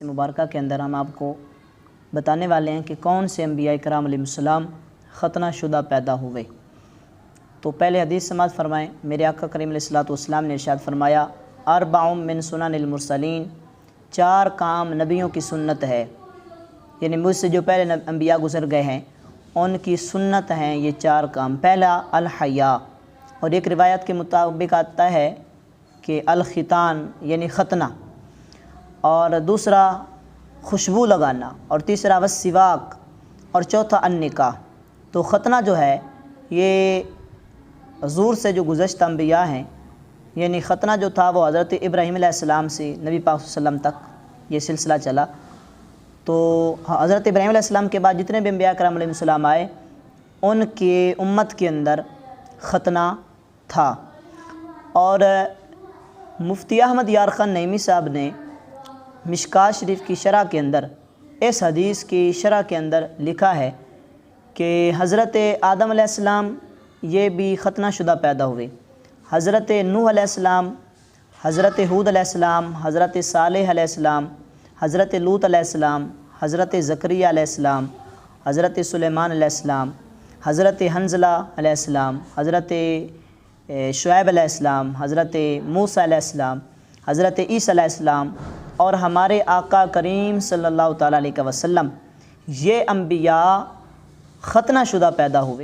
مبارکہ کے اندر ہم آپ کو بتانے والے ہیں کہ کون سے انبیاء کرام علیہ السلام ختنہ شدہ پیدا ہوئے۔ تو پہلے حدیث سماعت فرمائیں۔ میرے آقا کریم علیہ السلام نے ارشاد فرمایا، اربع من سنن المرسلین، 4 کام نبیوں کی سنت ہے، یعنی مجھ سے جو پہلے انبیاء گزر گئے ہیں ان کی سنت ہیں یہ 4 کام۔ پہلا الحیا، اور ایک روایت کے مطابق آتا ہے کہ الختان یعنی ختنہ، اور دوسرا خوشبو لگانا، اور تیسرا والسواک، اور چوتھا النکاح۔ تو ختنہ جو ہے یہ حضور سے جو گزشتہ انبیاء ہیں، یعنی ختنہ جو تھا وہ حضرت ابراہیم علیہ السلام سے نبی پاک صلی اللہ علیہ وسلم تک یہ سلسلہ چلا۔ تو حضرت ابراہیم علیہ السلام کے بعد جتنے بھی انبیاء کرام علیہ السلام آئے ان کے امت کے اندر ختنہ تھا۔ اور مفتی احمد یارخان نعیمی صاحب نے مشکوٰۃ شریف کی شرح کے اندر اس حدیث کی شرح کے اندر لکھا ہے کہ حضرت آدم علیہ السلام یہ بھی ختنہ شدہ پیدا ہوئے، حضرت نوح علیہ السلام، حضرت ہود علیہ السلام، حضرت صالح علیہ السلام، حضرت لوط علیہ السلام، حضرت زکریا علیہ السلام، حضرت سلیمان علیہ السلام، حضرت حنظلہ علیہ السلام، حضرت شعیب علیہ السلام، حضرت موسیٰ علیہ السلام، حضرت عیسیٰ علیہ السلام، اور ہمارے آقا کریم صلی اللہ تعالیٰ علیہ وسلم، یہ انبیاء ختنہ شدہ پیدا ہوئے۔